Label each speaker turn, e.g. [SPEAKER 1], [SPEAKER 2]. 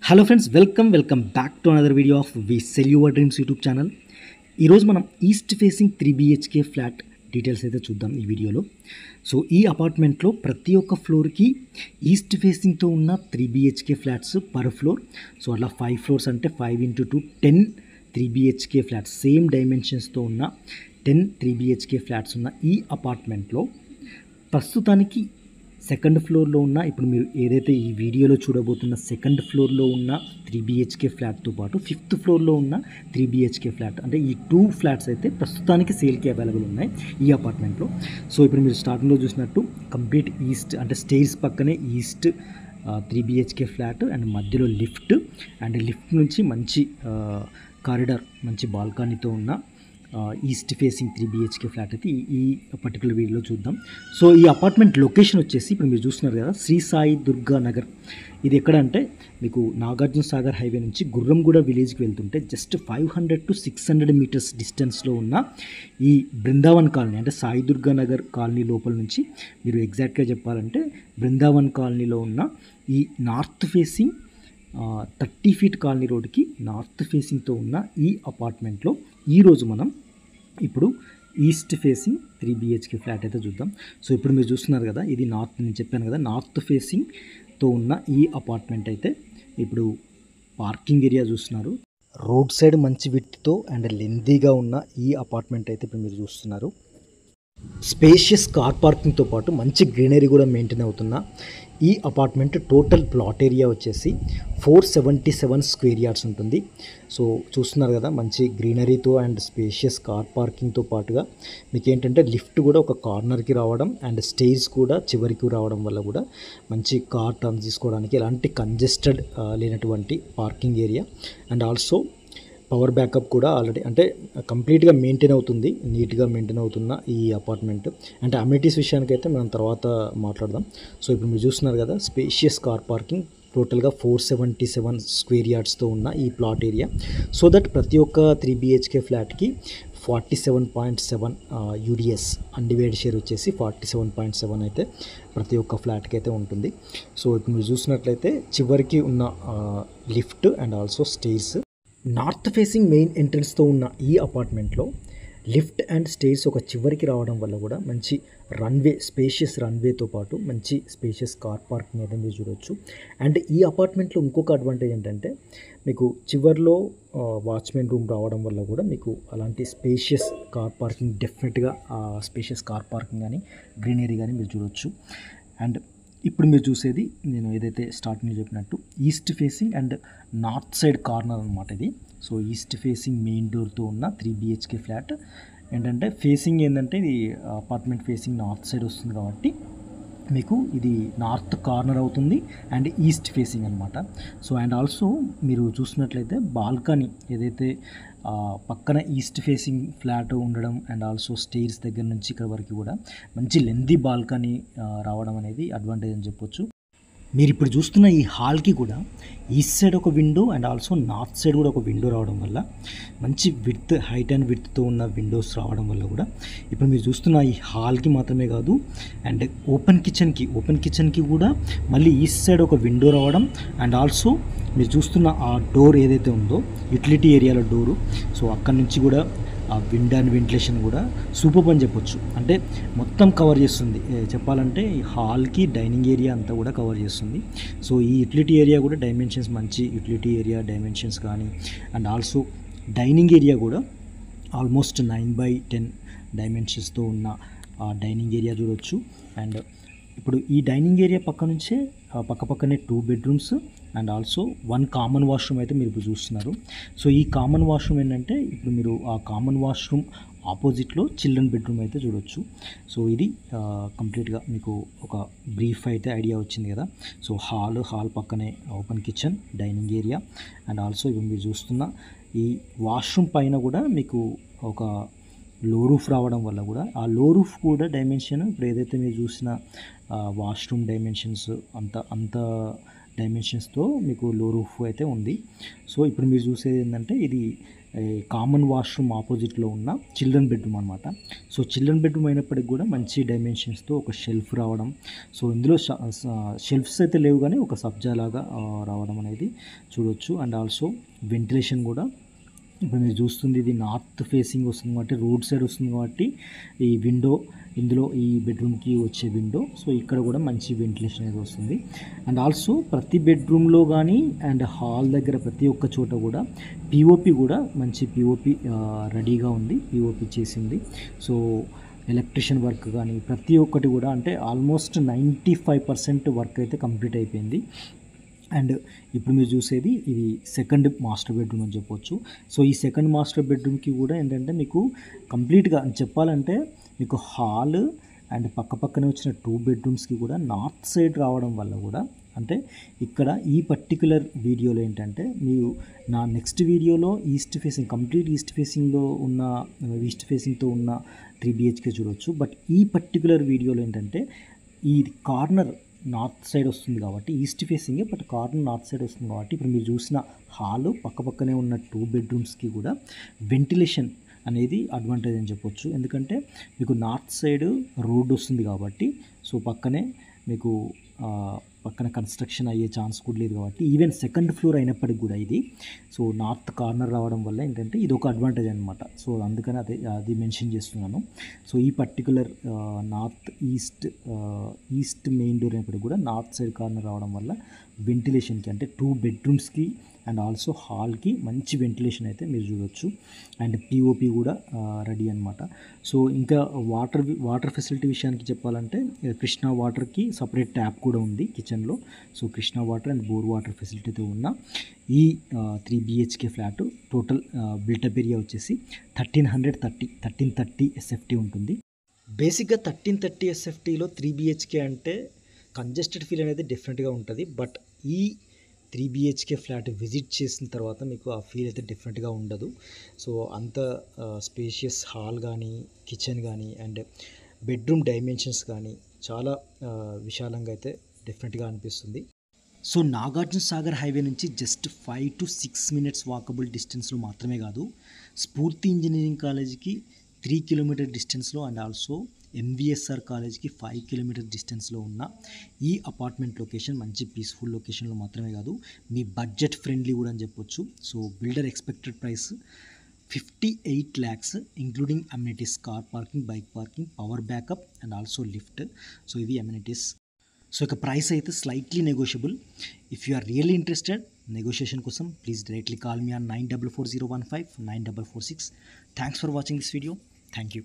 [SPEAKER 1] Hello friends, welcome back to another video of we sell your dreams YouTube channel. ఈరోజు మనం east facing 3 BHK flat details అయితే చూద్దాం ఈ వీడియోలో. So ఈ అపార్ట్మెంట్లో ప్రతి ఒక్క ఫ్లోర్కి ఈస్ట్ ఫేసింగ్తో ఉన్న 3 BHK flats per floor. So అట్లా 5 ఫ్లోర్స్ అంటే 5 × 2 10 3 BHK ఫ్లాట్స్, సేమ్ డైమెన్షన్స్తో ఉన్న 10 3 BHK ఫ్లాట్స్ ఉన్న ఈ అపార్ట్మెంట్లో ప్రస్తుతానికి సెకండ్ ఫ్లోర్లో ఉన్న, ఇప్పుడు మీరు ఏదైతే ఈ వీడియోలో చూడబోతున్న సెకండ్ ఫ్లోర్లో ఉన్న 3 BHK ఫ్లాట్తో పాటు 5th ఫ్లోర్లో ఉన్న 3 BHK ఫ్లాట్, అంటే ఈ 2 ఫ్లాట్స్ అయితే ప్రస్తుతానికి సేల్కి అవైలబుల్ ఉన్నాయి ఈ అపార్ట్మెంట్లో. సో ఇప్పుడు మీరు స్టార్టింగ్లో చూసినట్టు కంప్లీట్ ఈస్ట్, అంటే స్టేర్స్ పక్కనే ఈస్ట్ 3 BHK ఫ్లాట్ అండ్ మధ్యలో లిఫ్ట్, అండ్ లిఫ్ట్ నుంచి మంచి కారిడార్, మంచి బాల్కనీతో ఉన్న ఈస్ట్ ఫేసింగ్ 3 BHK ఫ్లాట్ అయితే ఈ పర్టికులర్ వీడియోలో చూద్దాం. సో ఈ అపార్ట్మెంట్ లొకేషన్ వచ్చేసి ఇప్పుడు మీరు చూస్తున్నారు కదా, శ్రీ సాయి దుర్గా నగర్. ఇది ఎక్కడ అంటే మీకు నాగార్జున సాగర్ హైవే నుంచి గుర్రంగూడ విలేజ్కి వెళ్తుంటే జస్ట్ 500 to 600 మీటర్స్ డిస్టెన్స్లో ఉన్న ఈ బృందావన్ కాలనీ, అంటే సాయి దుర్గా నగర్ కాలనీ లోపల నుంచి మీరు ఎగ్జాక్ట్గా చెప్పాలంటే బృందావన్ కాలనీలో ఉన్న ఈ నార్త్ ఫేసింగ్ 30 ఫీట్ కాలనీ రోడ్కి నార్త్ ఫేసింగ్తో ఉన్న ఈ అపార్ట్మెంట్లో ఈరోజు మనం ఇప్పుడు ఈస్ట్ ఫేసింగ్ 3 BHK ఫ్లాట్ అయితే చూద్దాం. సో ఇప్పుడు మీరు చూస్తున్నారు కదా, ఇది నార్త్, నేను చెప్పాను కదా నార్త్ ఫేసింగ్తో ఉన్న ఈ అపార్ట్మెంట్ అయితే ఇప్పుడు పార్కింగ్ ఏరియా చూస్తున్నారు. రోడ్ సైడ్ మంచి విడ్త్తో అండ్ లెంతీగా ఉన్న ఈ అపార్ట్మెంట్ అయితే ఇప్పుడు మీరు చూస్తున్నారు. స్పేషియస్ కార్ పార్కింగ్తో పాటు మంచి గ్రీనరీ కూడా మెయింటైన్ అవుతున్న ఈ అపార్ట్మెంట్ టోటల్ ప్లాట్ ఏరియా వచ్చేసి 477 స్క్వేర్ యార్డ్స్ ఉంటుంది. సో చూస్తున్నారు కదా, మంచి గ్రీనరీతో అండ్ స్పేషియస్ కార్ పార్కింగ్తో పాటుగా మీకు ఏంటంటే లిఫ్ట్ కూడా ఒక కార్నర్కి రావడం అండ్ స్టేర్స్ కూడా చివరికి రావడం వల్ల కూడా మంచి కార్ టర్న్ తీసుకోవడానికి ఎలాంటి కంజెస్టెడ్ లేనటువంటి parking area, and also power backup కూడా ఆల్రెడీ అంటే కంప్లీట్గా మెయింటైన్ అవుతుంది, నీట్గా మెయింటైన్ అవుతున్న ఈ అపార్ట్మెంట్. అంటే అమ్యూనిటీస్ విషయానికి అయితే మనం తర్వాత మాట్లాడదాం. సో ఇప్పుడు మీరు చూస్తున్నారు కదా, స్పేషియస్ కార్ పార్కింగ్ టోటల్గా 477 స్క్వేర్ యార్డ్స్తో ఉన్న ఈ ప్లాట్ ఏరియా. సో దట్ ప్రతి ఒక్క 3 BHK ఫ్లాట్కి 47.7 UDS అన్డివైడ్ షేర్ వచ్చేసి 47.7 అయితే ప్రతి ఒక్క ఫ్లాట్కి అయితే ఉంటుంది. సో ఇప్పుడు మీరు చూసినట్లయితే చివరికి ఉన్న lift and also stairs, north facing main ఎంట్రన్స్తో ఉన్న ఈ అపార్ట్మెంట్లో లిఫ్ట్ అండ్ స్టేర్స్ ఒక చివరికి రావడం వల్ల కూడా మంచి రన్వే, స్పేషియస్ రన్వేతో పాటు మంచి స్పేషియస్ కార్ పార్కింగ్ అయితే మీరు చూడవచ్చు. అండ్ ఈ అపార్ట్మెంట్లో ఇంకొక అడ్వాంటేజ్ ఏంటంటే మీకు చివర్లో వాచ్మెన్ రూమ్ రావడం వల్ల కూడా మీకు అలాంటి స్పేషియస్ కార్ పార్కింగ్, డెఫినెట్గా స్పేషియస్ కార్ పార్కింగ్ కానీ గ్రీనరీ కానీ మీరు చూడవచ్చు. అండ్ ఇప్పుడు మీరు చూసేది నేను ఏదైతే స్టార్టింగ్లో చెప్పినట్టు east facing and north side corner అనమాట ఇది. సో ఈస్ట్ ఫేసింగ్ మెయిన్ డోర్తో ఉన్న 3 BHK ఫ్లాట్ ఏంటంటే ఫేసింగ్ ఏంటంటే ఇది అపార్ట్మెంట్ ఫేసింగ్ నార్త్ సైడ్ వస్తుంది కాబట్టి మీకు ఇది నార్త్ కార్నర్ అవుతుంది అండ్ ఈస్ట్ ఫేసింగ్ అనమాట. సో అండ్ ఆల్సో మీరు చూసినట్లయితే బాల్కనీ ఏదైతే పక్కన ఈస్ట్ ఫేసింగ్ ఫ్లాట్ ఉండడం అండ్ ఆల్సో స్టేర్స్ దగ్గర నుంచి ఇక్కడ వరకు కూడా మంచి లెంతీ బాల్కనీ రావడం అనేది అడ్వాంటేజ్ అని చెప్పొచ్చు. మీరు ఇప్పుడు చూస్తున్న ఈ హాల్కి కూడా ఈస్ట్ సైడ్ ఒక window and also north side కూడా ఒక విండో రావడం వల్ల మంచి విడ్త్, హైట్ అండ్ విడ్త్తో ఉన్న విండోస్ రావడం వల్ల కూడా ఇప్పుడు మీరు చూస్తున్న ఈ హాల్కి మాత్రమే కాదు అండ్ ఓపెన్ కిచెన్కి కూడా మళ్ళీ ఈస్ట్ సైడ్ ఒక విండో రావడం అండ్ ఆల్సో మీరు చూస్తున్న ఆ డోర్ ఏదైతే ఉందో యూటిలిటీ ఏరియాలో డోరు, సో అక్కడి నుంచి కూడా ఆ విండ్ అండ్ వెంటిలేషన్ కూడా సూపర్ అని చెప్పొచ్చు. అంటే మొత్తం కవర్ చేస్తుంది, చెప్పాలంటే ఈ హాల్కి డైనింగ్ ఏరియా అంతా కూడా కవర్ చేస్తుంది. సో ఈ యూటిలిటీ ఏరియా కూడా డైమెన్షన్స్, మంచి యూటిలిటీ ఏరియా డైమెన్షన్స్ కానీ అండ్ ఆల్సో డైనింగ్ ఏరియా కూడా ఆల్మోస్ట్ 9/10 డైమెన్షన్స్తో ఉన్న డైనింగ్ ఏరియా చూడవచ్చు. అండ్ ఇప్పుడు ఈ డైనింగ్ ఏరియా పక్కనే 2 bedrooms and also 1 common washroom అయితే మీరు ఇప్పుడు చూస్తున్నారు. సో ఈ కామన్ వాష్రూమ్ ఏంటంటే ఇప్పుడు మీరు ఆ కామన్ వాష్రూమ్ ఆపోజిట్లో చిల్డ్రన్ బెడ్రూమ్ అయితే చూడవచ్చు. సో ఇది కంప్లీట్గా మీకు ఒక బ్రీఫ్ అయితే ఐడియా వచ్చింది కదా. సో హాల్ పక్కనే open kitchen, dining area and also ఇప్పుడు మీరు చూస్తున్న ఈ వాష్రూమ్ పైన కూడా మీకు ఒక లో రూఫ్ రావడం వల్ల కూడా ఆ లో రూఫ్ కూడా డైమెన్షన్ ఇప్పుడు ఏదైతే మీరు చూసిన వాష్రూమ్ డైమెన్షన్స్ అంత డైమెన్షన్స్తో మీకు లో రూఫ్ అయితే ఉంది. సో ఇప్పుడు మీరు చూసేది ఏంటంటే ఇది కామన్ వాష్రూమ్ ఆపోజిట్లో ఉన్న చిల్డ్రన్ బెడ్రూమ్ అనమాట. సో చిల్డ్రన్ బెడ్రూమ్ అయినప్పటికి కూడా మంచి డైమెన్షన్స్తో ఒక షెల్ఫ్ రావడం. సో ఇందులో షెల్ఫ్స్ అయితే లేవు కానీ ఒక సబ్జా లాగా రావడం అనేది చూడవచ్చు. అండ్ ఆల్సో వెంటిలేషన్ కూడా ఇప్పుడు మీరు చూస్తుంది ఇది నార్త్ ఫేసింగ్ వస్తుంది కాబట్టి రోడ్ సైడ్ వస్తుంది కాబట్టి ఈ విండో ఇందులో ఈ బెడ్రూమ్కి వచ్చే విండో. సో ఇక్కడ కూడా మంచి వెంటిలేషన్ అనేది వస్తుంది. అండ్ ఆల్సో ప్రతి బెడ్రూమ్లో కానీ అండ్ హాల్ దగ్గర ప్రతి ఒక్క చోట కూడా పిఓపి కూడా మంచి పిఓపి రెడీగా ఉంది, పిఓపి చేసింది. సో ఎలక్ట్రిషియన్ వర్క్ కానీ ప్రతి ఒక్కటి కూడా అంటే ఆల్మోస్ట్ 95% వర్క్ అయితే కంప్లీట్ అయిపోయింది. అండ్ ఇప్పుడు మీరు చూసేది ఇది సెకండ్ మాస్టర్ బెడ్రూమ్ అని చెప్పొచ్చు. సో ఈ సెకండ్ మాస్టర్ బెడ్రూమ్కి కూడా ఏంటంటే మీకు కంప్లీట్గా చెప్పాలంటే మీకు హాల్ అండ్ పక్కనే వచ్చిన 2 బెడ్రూమ్స్కి కూడా నార్త్ సైడ్ రావడం వల్ల కూడా అంటే ఇక్కడ ఈ పర్టికులర్ వీడియోలో ఏంటంటే మీరు నా నెక్స్ట్ వీడియోలో ఈస్ట్ ఫేసింగ్ కంప్లీట్ ఈస్ట్ ఫేసింగ్తో ఉన్న 3 BHK చూడవచ్చు. బట్ ఈ పర్టికులర్ వీడియోలో ఏంటంటే ఈ కార్నర్ నార్త్ సైడ్ వస్తుంది కాబట్టి ఈస్ట్ ఫేసింగే బట్ కార్నర్ నార్త్ సైడ్ వస్తుంది కాబట్టి ఇప్పుడు మీరు చూసిన హాలు పక్కనే ఉన్న 2 బెడ్రూమ్స్కి కూడా వెంటిలేషన్ అనేది అడ్వాంటేజ్ అని చెప్పొచ్చు. ఎందుకంటే మీకు నార్త్ సైడ్ రోడ్ వస్తుంది కాబట్టి సో పక్కనే మీకు పక్కన కన్స్ట్రక్షన్ అయ్యే ఛాన్స్ కూడా లేదు కాబట్టి ఈవెన్ సెకండ్ ఫ్లోర్ అయినప్పటికి కూడా ఇది సో నార్త్ కార్నర్ రావడం వల్ల ఏంటంటే ఇది ఒక అడ్వాంటేజ్ అనమాట. సో అందుకని అది మెన్షన్ చేస్తున్నాను. సో ఈ particular north east main door అయినప్పటికి కూడా నార్త్ సైడ్ కార్నర్ రావడం వల్ల వెంటిలేషన్కి అంటే 2 బెడ్రూమ్స్కి అండ్ ఆల్సో హాల్కి మంచి వెంటిలేషన్ అయితే మీరు చూడవచ్చు. అండ్ పిఓపి కూడా రెడీ అనమాట. సో ఇంకా వాటర్ ఫెసిలిటీ విషయానికి చెప్పాలంటే కృష్ణా వాటర్కి సపరేట్ ట్యాప్ కూడా ఉంది కిచెన్లో. So Krishna water and bore water ఫెసిలిటీతో ఉన్న ఈ 3 BHK flat total built up area వచ్చేసి 1330 SFT ఉంటుంది. బేసిక్గా 1330 SFTలో 3 BHK అంటే కంజెస్టెడ్ ఫీల్ అనేది డెఫినెట్గా ఉంటుంది. బట్ ఈ 3 BHK ఫ్లాట్ విజిట్ చేసిన తర్వాత మీకు ఆ ఫీల్ అయితే డెఫినెట్గా ఉండదు. సో అంత స్పేషియస్ హాల్ కానీ కిచెన్ కానీ అండ్ బెడ్రూమ్ డైమెన్షన్స్ కానీ చాలా విశాలంగా అయితే డెఫినెట్గా అనిపిస్తుంది. సో నాగార్జున సాగర్ హైవే నుంచి జస్ట్ 5 to 6 minutes వాకబుల్ డిస్టెన్స్లో మాత్రమే కాదు స్ఫూర్తి ఇంజనీరింగ్ కాలేజీకి 3 kilometer డిస్టెన్స్లో అండ్ ఆల్సో MVSR కాలేజ్కి 5 kilometer డిస్టెన్స్లో ఉన్న ఈ అపార్ట్మెంట్ లొకేషన్ మంచి పీస్ఫుల్ లొకేషన్లో మాత్రమే కాదు మీ బడ్జెట్ ఫ్రెండ్లీ కూడా అని చెప్పొచ్చు. So builder expected price 58 lakhs including amenities, car parking, bike parking, power backup and also lift. So ఇవి అమ్యూనిటీస్. సో ఇక ప్రైస్ అయితే slightly negotiable. If you are really interested negotiation కోసం please directly call me on 944015 9446. Thanks for watching this video. Thank you.